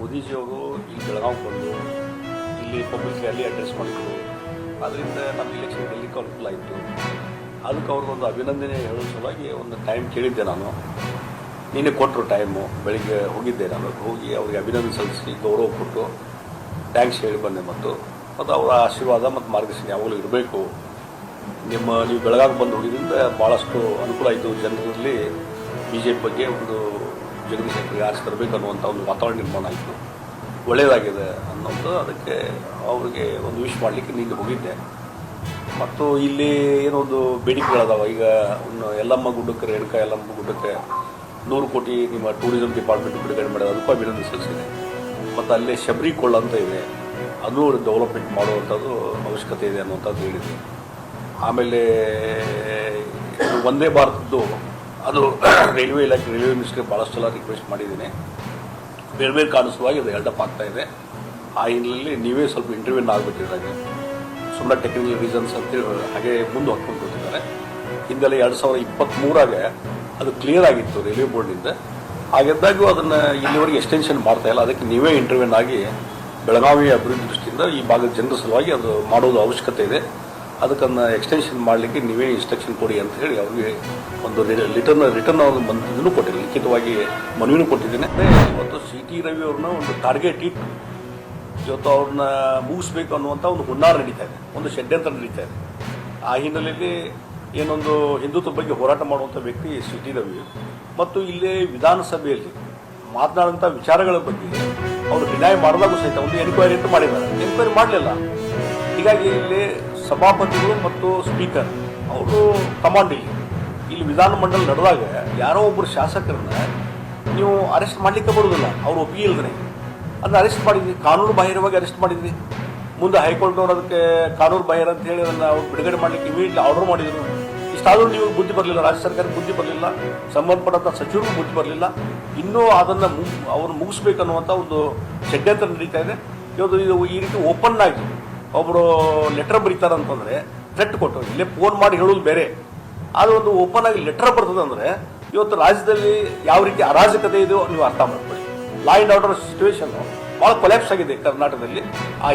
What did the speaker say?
ಮೋದಿಜಿಯವರು ಇಲ್ಲಿ ಬೆಳಗಾವಿ ಬಂದು ಇಲ್ಲಿ ಪಬ್ಲಿಕ್ ರ್ಯಾಲಿ ಅಡ್ರೆಸ್ ಮಾಡಿದ್ರು. ಅದರಿಂದ ನಮ್ಮ ಇಲೆಕ್ಷನ್ ಗೆಲ್ಲಲಿಕ್ಕೆ ಅನುಕೂಲ ಆಯಿತು. ಅದಕ್ಕೆ ಅವ್ರಿಗೊಂದು ಅಭಿನಂದನೆ ಹೇಳೋ ಸಲುವಾಗಿ ಒಂದು ಟೈಮ್ ಕೇಳಿದ್ದೆ ನಾನು. ನೀನೇ ಕೊಟ್ಟರು ಟೈಮು. ಬೆಳಿಗ್ಗೆ ಹೋಗಿದ್ದೆ ನಾನು. ಹೋಗಿ ಅವ್ರಿಗೆ ಅಭಿನಂದನೆ ಸಲ್ಲಿಸಿ ಗೌರವ ಕೊಟ್ಟು ಥ್ಯಾಂಕ್ಸ್ ಹೇಳಿ ಬಂದೆ. ಮತ್ತು ಅವರ ಆಶೀರ್ವಾದ ಮತ್ತು ಮಾರ್ಗದರ್ಶನ ಯಾವಾಗಲೂ ಇರಬೇಕು. ನೀವು ಬೆಳಗಾವಿ ಬಂದು ಹೋಗಿದ್ದರಿಂದ ಭಾಳಷ್ಟು ಅನುಕೂಲ ಆಯಿತು. ಜನರಲ್ಲಿ BJP ಬಗ್ಗೆ ಒಂದು ಜಗದೀಶ್ ಶೆಟ್ಟರ್ಗೆ ಆರಿಸಿ ತರಬೇಕು ಅನ್ನುವಂಥ ಒಂದು ವಾತಾವರಣ ನಿರ್ಮಾಣ ಆಯಿತು. ಒಳ್ಳೆಯದಾಗಿದೆ ಅನ್ನೋದು ಅದಕ್ಕೆ ಅವರಿಗೆ ಒಂದು ವಿಶ್ ಮಾಡಲಿಕ್ಕೆ ನೀನು ಹೋಗಿದ್ದೆ. ಮತ್ತು ಇಲ್ಲಿ ಏನೊಂದು ಬೇಡಿಕೆಗಳದಾವ. ಈಗ ಯಲ್ಲಮ್ಮ ಗುಡ್ಡಕ್ಕೆ, ರೇಣುಕಾ ಯಲ್ಲಮ್ಮ ಗುಡ್ಡಕ್ಕೆ 100 ಕೋಟಿ ನಿಮ್ಮ ಟೂರಿಸಂ ಡಿಪಾರ್ಟ್ಮೆಂಟ್ ಬಿಡುಗಡೆ ಮಾಡೋದು, ಅದಕ್ಕೂ ಅಭಿನಂದನೆ ಸಲ್ಲಿಸಿದೆ. ಮತ್ತು ಅಲ್ಲೇ ಶಬರಿ ಕೊಳ್ಳ ಅಂತ ಇದೆ, ಅದು ಡೆವಲಪ್ಮೆಂಟ್ ಮಾಡುವಂಥದ್ದು ಅವಶ್ಯಕತೆ ಇದೆ ಅನ್ನುವಂಥದ್ದು ಹೇಳಿದೆ. ಆಮೇಲೆ ವಂದೇ ಭಾರತದ್ದು ಅದು ರೈಲ್ವೆ ಇಲಾಖೆ, ರೈಲ್ವೆ ಮಿನಿಸ್ಟ್ರಿಗೆ ಭಾಳಷ್ಟು ಸಲ ರಿಕ್ವೆಸ್ಟ್ ಮಾಡಿದ್ದೀನಿ. ಬೇರೆ ಬೇರೆ ಕಾಣಿಸುವಾಗಿ ಅದು ಹೆಲ್ಡಪ್ ಆಗ್ತಾ ಇದೆ. ಆ ಹಿನ್ನೆಲೆಯಲ್ಲಿ ನೀವೇ ಸ್ವಲ್ಪ ಇಂಟರ್ವ್ಯೂನ್ ಆಗಿಬಿಟ್ಟಿದ್ದಾರೆ. ಸುಮ್ಮನೆ ಟೆಕ್ನಿಕಲ್ ರೀಸನ್ಸ್ ಅಂತೇಳಿ ಹಾಗೆ ಮುಂದೆ ಹೊತ್ಕೊಂಡು ಕೂತಿದ್ದಾರೆ. ಹಿಂದೆಲ್ಲ 2023 ಅದು ಕ್ಲಿಯರ್ ಆಗಿತ್ತು ರೈಲ್ವೆ ಬೋರ್ಡ್ನಿಂದ. ಹಾಗಿದ್ದಾಗೂ ಅದನ್ನು ಇಲ್ಲಿವರೆಗೆ ಎಕ್ಸ್ಟೆನ್ಷನ್ ಮಾಡ್ತಾಯಿಲ್ಲ. ಅದಕ್ಕೆ ನೀವೇ ಇಂಟರ್ವ್ಯೂನ್ ಆಗಿ ಬೆಳಗಾವಿ ಅಭಿವೃದ್ಧಿ ದೃಷ್ಟಿಯಿಂದ ಈ ಭಾಗದ ಜನರ ಸಲುವಾಗಿ ಅದು ಮಾಡೋದು ಅವಶ್ಯಕತೆ ಇದೆ. ಅದಕ್ಕನ್ನು ಎಕ್ಸ್ಟೆನ್ಷನ್ ಮಾಡಲಿಕ್ಕೆ ನೀವೇ ಇನ್ಸ್ಟ್ರಕ್ಷನ್ ಕೊಡಿ ಅಂತ ಹೇಳಿ ಅವ್ರಿಗೆ ಒಂದು ರಿಟರ್ನ್ ಅವ್ರನ್ನ ಬಂದಿದ್ದೂ ಕೊಟ್ಟಿದ್ದೀನಿ, ಲಿಖಿತವಾಗಿ ಮನವಿನೂ ಕೊಟ್ಟಿದ್ದೇನೆ. ಇವತ್ತು CT ರವಿ ಅವ್ರನ್ನ ಒಂದು ಟಾರ್ಗೆಟ್ ಇಟ್ಟು ಇವತ್ತು ಅವ್ರನ್ನ ಮುಗಿಸ್ಬೇಕು ಅನ್ನುವಂಥ ಒಂದು ಹುನ್ನಾರ ನಡೀತಾ ಇದೆ, ಒಂದು ಷಡ್ಯಂತ್ರ ನಡೀತಾ ಇದೆ. ಆ ಹಿನ್ನೆಲೆಯಲ್ಲಿ ಏನೊಂದು ಹಿಂದುತ್ವ ಬಗ್ಗೆ ಹೋರಾಟ ಮಾಡುವಂಥ ವ್ಯಕ್ತಿ CT ರವಿ. ಮತ್ತು ಇಲ್ಲೇ ವಿಧಾನಸಭೆಯಲ್ಲಿ ಮಾತನಾಡುವಂಥ ವಿಚಾರಗಳ ಬಗ್ಗೆ ಅವರು ಡಿನೈ ಮಾಡಿದಾಗೂ ಸಹಿತ ಒಂದು ಎನ್ಕ್ವೈರಿ ಅಂತ ಮಾಡಿದ್ದಾರೆ. ಎನ್ಕ್ವೈರಿ ಮಾಡಲಿಲ್ಲ. ಹೀಗಾಗಿ ಇಲ್ಲಿ ಸಭಾಪತಿಗಳು ಮತ್ತು ಸ್ಪೀಕರ್ ಅವರು ಕಮಾಂಡ್ ಇಲ್ಲಿ ವಿಧಾನಮಂಡಲ ನಡೆದಾಗ ಯಾರೋ ಒಬ್ಬರು ಶಾಸಕರನ್ನ ನೀವು ಅರೆಸ್ಟ್ ಮಾಡಲಿಕ್ಕೆ ಬರೋದಿಲ್ಲ. ಅವರು ಒಪ್ಪಿಗೆ ಇಲ್ಲದ್ರೆ ಅದನ್ನ ಅರೆಸ್ಟ್ ಮಾಡಿದ್ವಿ, ಕಾನೂನು ಬಾಹಿರವಾಗಿ ಅರೆಸ್ಟ್ ಮಾಡಿದ್ವಿ. ಮುಂದೆ ಹೈಕೋರ್ಟ್ನವ್ರು ಅದಕ್ಕೆ ಕಾನೂನು ಬಾಹಿರ ಅಂತ ಹೇಳಿ ಅದನ್ನು ಅವ್ರು ಬಿಡುಗಡೆ ಮಾಡಲಿಕ್ಕೆ ಇಮಿಡಿಯೇಟ್ಲಿ ಆರ್ಡರ್ ಮಾಡಿದರು. ಇಷ್ಟಾದರೂ ನೀವು ಬುದ್ಧಿ ಬರಲಿಲ್ಲ, ರಾಜ್ಯ ಸರ್ಕಾರಕ್ಕೆ ಬುದ್ಧಿ ಬರಲಿಲ್ಲ, ಸಂಬಂಧಪಟ್ಟಂಥ ಸಚಿವರಿಗೂ ಬುದ್ಧಿ ಬರಲಿಲ್ಲ. ಇನ್ನೂ ಅದನ್ನು ಅವ್ರು ಮುಗಿಸ್ಬೇಕನ್ನುವಂಥ ಒಂದು ಷಡ್ಯಂತ್ರ ನಡೀತಾ ಇದೆ. ಇವತ್ತು ಇದು ಈ ರೀತಿ ಓಪನ್ ಆಗಿ ಒಬ್ಬರು ಲೆಟರ್ ಬರೀತಾರಂತಂದರೆ ಥ್ರೆಟ್ ಕೊಟ್ಟು ಇಲ್ಲೇ ಫೋನ್ ಮಾಡಿ ಹೇಳೋದು ಬೇರೆ, ಅದು ಒಂದು ಓಪನ್ ಆಗಿ ಲೆಟರ್ ಬರ್ತದಂದರೆ ಇವತ್ತು ರಾಜ್ಯದಲ್ಲಿ ಯಾವ ರೀತಿ ಅರಾಜಕತೆ ಇದೆಯೋ ನೀವು ಅರ್ಥ ಮಾಡ್ಕೊಳ್ಳಿ. ಲಾ ಆ್ಯಂಡ್ ಆರ್ಡರ್ ಸಿಚುವೇಶನ್ನು ಭಾಳ ಕೊಲ್ಯಾಪ್ಸ್ ಆಗಿದೆ ಕರ್ನಾಟಕದಲ್ಲಿ. ಆ